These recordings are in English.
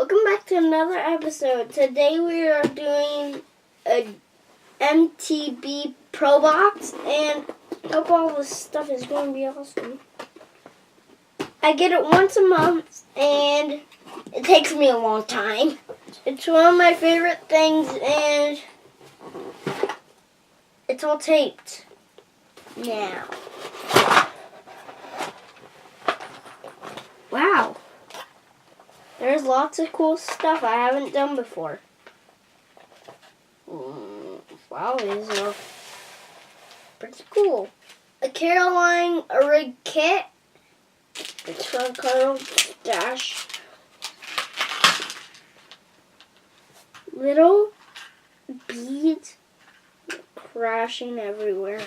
Welcome back to another episode. Today we are doing a MTB Pro Box, and I hope all this stuff is going to be awesome. I get it once a month, and it takes me a long time. It's one of my favorite things, and it's all taped now. Wow. There's lots of cool stuff I haven't done before. Wow, these are pretty cool. A Caroline rig kit. It's from Carl Dash. Little beads crashing everywhere.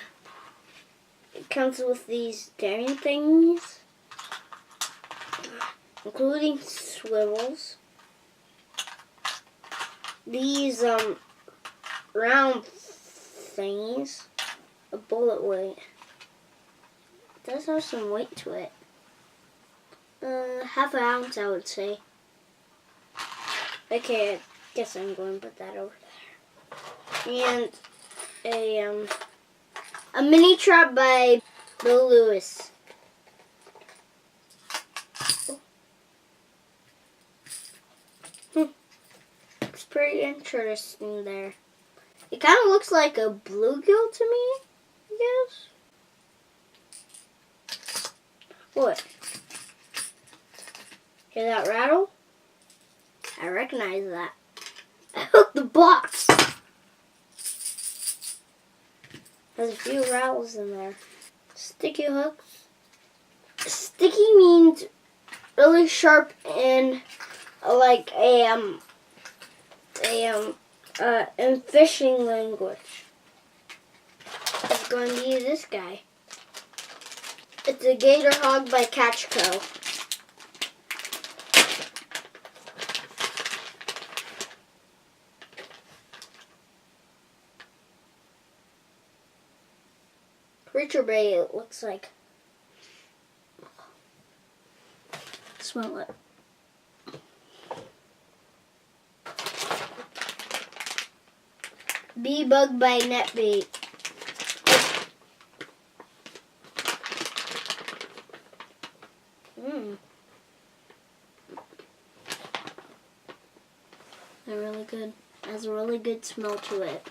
It comes with these daring things, including swivels. These round thingies, a bullet weight. It does have some weight to it. Half an ounce, I would say. Okay, I guess I'm going to put that over there. And a mini trap by Bill Lewis. It's pretty interesting there. It kind of looks like a bluegill to me, I guess. What? Hear that rattle? I recognize that. I hooked the box. There's a few rattles in there. Sticky hooks. Sticky means really sharp and like in fishing language. It's going to be this guy. It's a gator hog by Catchco. Creature bait, it looks like. Smell it. Bee bug by Netbait. They're really good. It has a really good smell to it.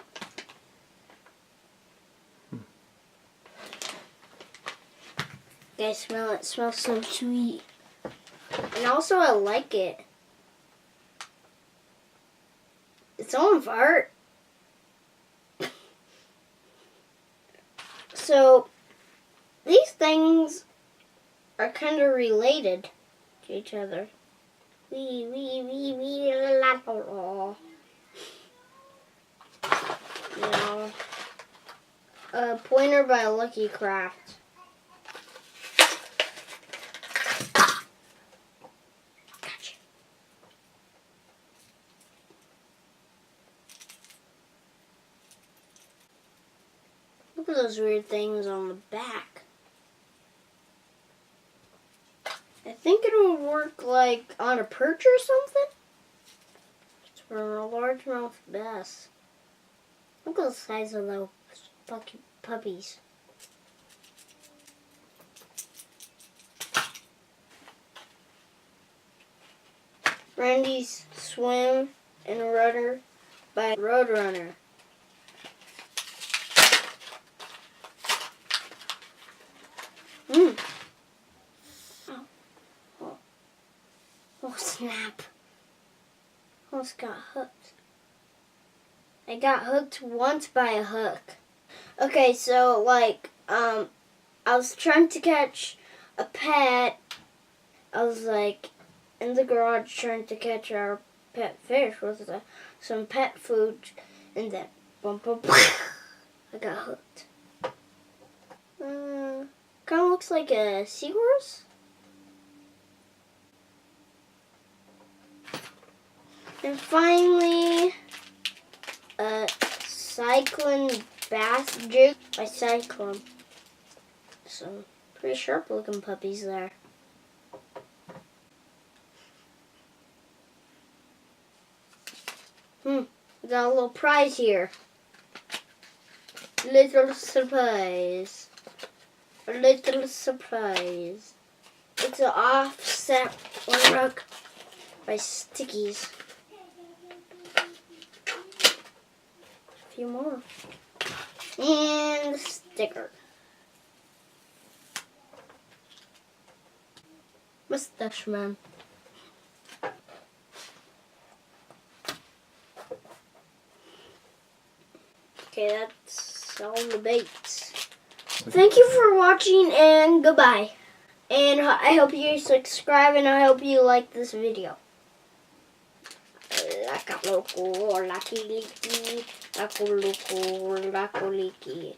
Guys, smell it. It smells so sweet. And also, I like it. It's on fart. So, these things are kind of related to each other. A pointer by Lucky Craft. Gotcha. Look at those weird things on the back. I think it'll work like on a perch or something. It's for a largemouth bass. Look at the size of those fucking puppies. Randy's Swim and Rudder by Roadrunner. Oh snap. Almost got hooked. I got hooked once by a hook. Okay, so like, I was trying to catch a pet. I was like in the garage trying to catch our pet fish with some pet food, and then boom, boom, boom, I got hooked. Kind of looks like a seahorse. And finally, a cyclone bass jig by Cyclone. Some pretty sharp looking puppies there. We got a little prize here. Little surprise. A little surprise. It's an offset rug by Stickies. A few more. And a sticker. Mustache Man. Okay, that's all the baits. Thank you for watching and goodbye. And I hope you subscribe and I hope you like this video. Laka loko, laki liki, lako loko, lako liki.